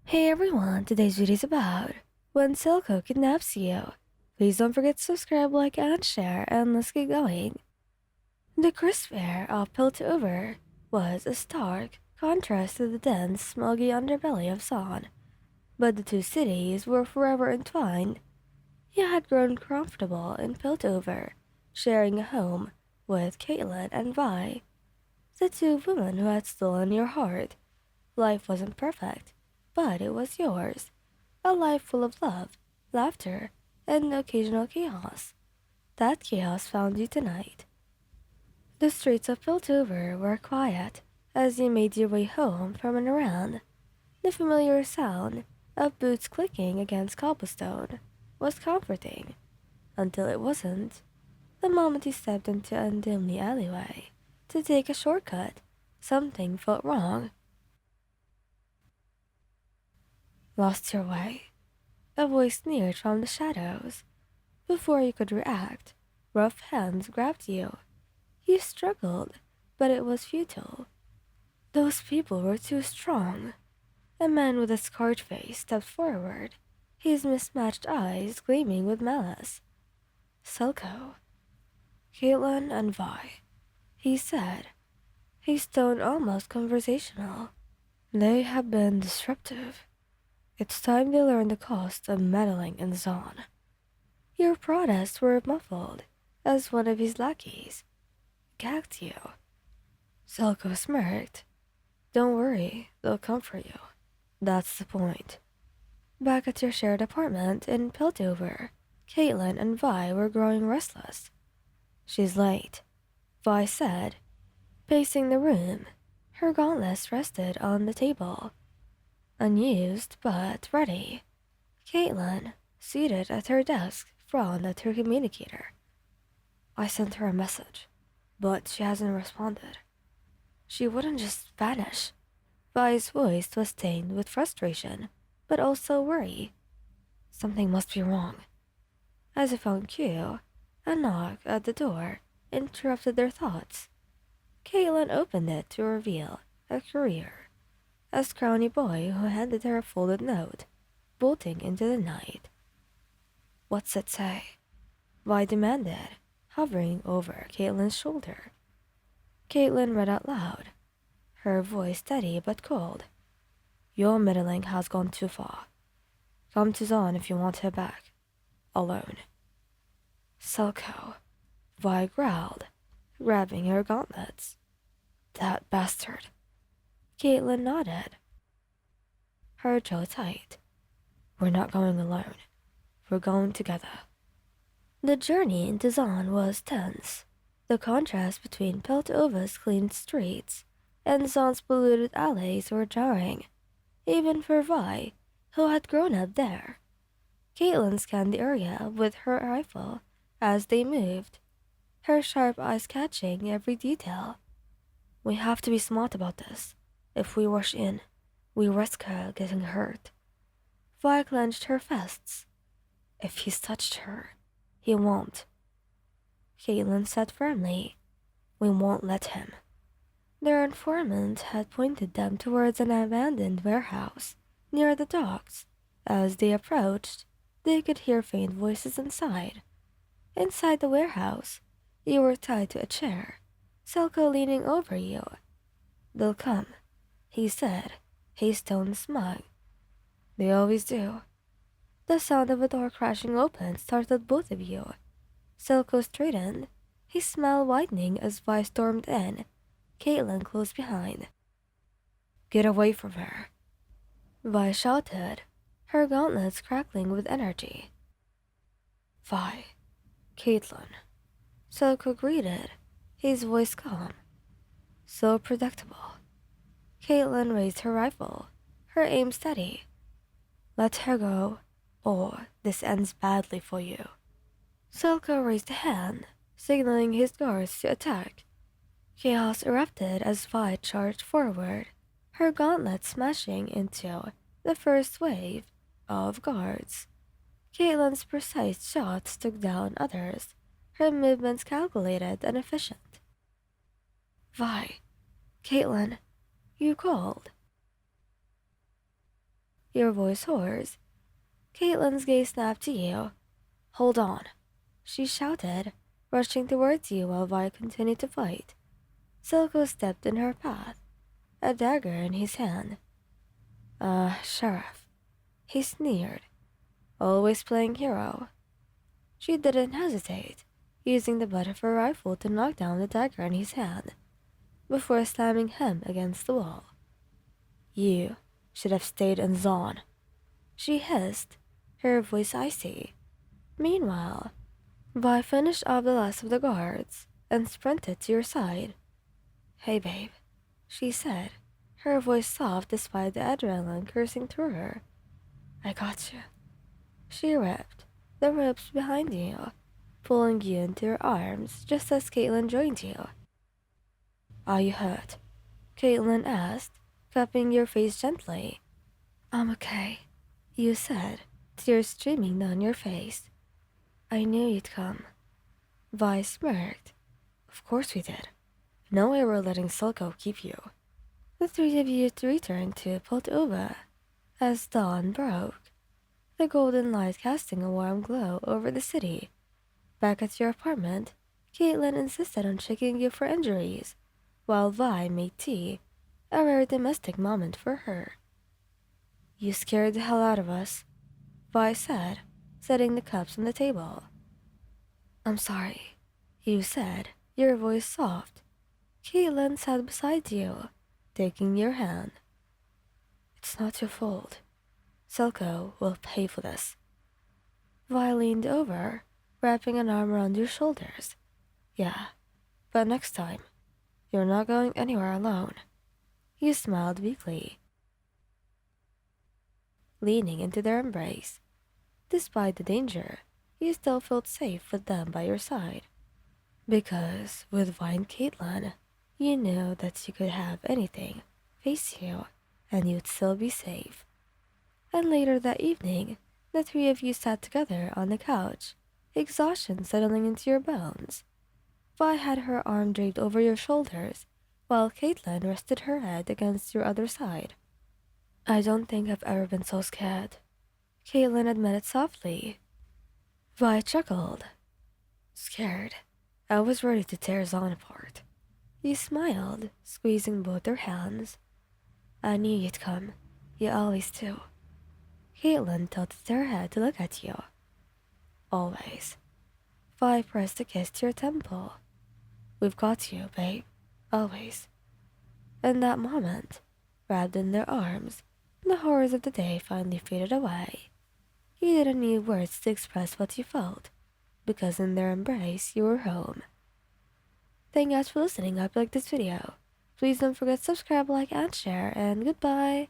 Hey everyone, today's video is about when Silco kidnaps you. Please don't forget to subscribe, like, and share, and let's get going. The crisp air of Piltover was a stark contrast to the dense, smoggy underbelly of Zaun, but the two cities were forever entwined. You had grown comfortable in Piltover, sharing a home with Caitlin and Vi, the two women who had stolen your heart. Life wasn't perfect, but it was yours. A life full of love, laughter, and occasional chaos. That chaos found you tonight. The streets of Piltover were quiet as you made your way home from an errand. The familiar sound of boots clicking against cobblestone was comforting, until it wasn't. The moment you stepped into a dimly alleyway to take a shortcut, something felt wrong. Lost your way? A voice sneered from the shadows. Before you could react, rough hands grabbed you. You struggled, but it was futile. Those people were too strong. A man with a scarred face stepped forward, his mismatched eyes gleaming with malice. Silco. Caitlin and Vi, he said, his tone almost conversational. They have been disruptive. It's time they learn the cost of meddling in Zaun. Your protests were muffled as one of his lackeys gagged you. Silco smirked. Don't worry, they'll come for you. That's the point. Back at your shared apartment in Piltover, Caitlin and Vi were growing restless. She's late, Vi said, pacing the room. Her gauntlets rested on the table. Unused, but ready. Caitlin, seated at her desk, frowned at her communicator. I sent her a message, but she hasn't responded. She wouldn't just vanish. Vi's voice was stained with frustration, but also worry. Something must be wrong. As if on cue, a knock at the door interrupted their thoughts. Caitlin opened it to reveal a courier, a scrawny boy who handed her a folded note, bolting into the night. What's it say? Vi demanded, hovering over Caitlin's shoulder. Caitlin read out loud, her voice steady but cold. Your meddling has gone too far. Come to Zaun if you want her back. Alone. Silco, Vi growled, grabbing her gauntlets. That bastard. Caitlin nodded, her jaw tight. We're not going alone. We're going together. The journey into Zaun was tense. The contrast between Piltover's clean streets and Zaun's polluted alleys were jarring, even for Vi, who had grown up there. Caitlin scanned the area with her rifle as they moved, her sharp eyes catching every detail. We have to be smart about this. If we rush in, we risk her getting hurt. Vi clenched her fists. If he's touched her, he won't. Caitlin said firmly, we won't let him. Their informant had pointed them towards an abandoned warehouse near the docks. As they approached, they could hear faint voices inside. Inside the warehouse, you were tied to a chair, Silco leaning over you. They'll come, he said, his tone smug. They always do. The sound of a door crashing open startled both of you. Silco straightened, his smile widening as Vi stormed in, Caitlin close behind. Get away from her, Vi shouted, her gauntlets crackling with energy. Vi, Caitlin. Silco greeted, his voice calm. So predictable. Caitlin raised her rifle, her aim steady. Let her go, or this ends badly for you. Silco raised a hand, signaling his guards to attack. Chaos erupted as Vi charged forward, her gauntlet smashing into the first wave of guards. Caitlin's precise shots took down others, her movements calculated and efficient. Vi, Caitlin, you called. your voice hoarse. Caitlin's gaze snapped to you. Hold on, she shouted, rushing towards you while Vi continued to fight. Silco stepped in her path, a dagger in his hand. Sheriff, he sneered, always playing hero. She didn't hesitate, using the butt of her rifle to knock down the dagger in his hand, before slamming him against the wall. You should have stayed in Zaun, she hissed, her voice icy. Meanwhile, Vi finished off the last of the guards and sprinted to your side. Hey babe, she said, her voice soft despite the adrenaline coursing through her. I got you. She ripped the ropes behind you, pulling you into her arms just as Caitlin joined you. Are you hurt? Caitlin asked, cupping your face gently. I'm okay, you said, tears streaming down your face. I knew you'd come. Vi smirked. Of course we did. No way we're letting Silco keep you. The three of you returned to Poltova as dawn broke, the golden light casting a warm glow over the city. Back at your apartment, Caitlin insisted on checking you for injuries, while Vi made tea, a rare domestic moment for her. You scared the hell out of us, Vi said, setting the cups on the table. I'm sorry, you said, your voice soft. Caitlin sat beside you, taking your hand. It's not your fault. Silco will pay for this. Vi leaned over, wrapping an arm around your shoulders. Yeah, but next time, you're not going anywhere alone. You smiled weakly, leaning into their embrace. Despite the danger, you still felt safe with them by your side. Because with Vi and Caitlin, you knew that you could have anything face you, and you'd still be safe. And later that evening, the three of you sat together on the couch, exhaustion settling into your bones. Vi had her arm draped over your shoulders, while Caitlin rested her head against your other side. I don't think I've ever been so scared, Caitlin admitted softly. Vi chuckled. Scared. I was ready to tear Zaun apart. You smiled, squeezing both her hands. I knew you'd come. You always do. Caitlin tilted her head to look at you. Always. Vi pressed a kiss to your temple. We've got you, babe. Always. In that moment, wrapped in their arms, the horrors of the day finally faded away. You didn't need words to express what you felt, because in their embrace you were home. Thank you guys for listening. I hope you liked this video. Please don't forget to subscribe, like, and share, and goodbye.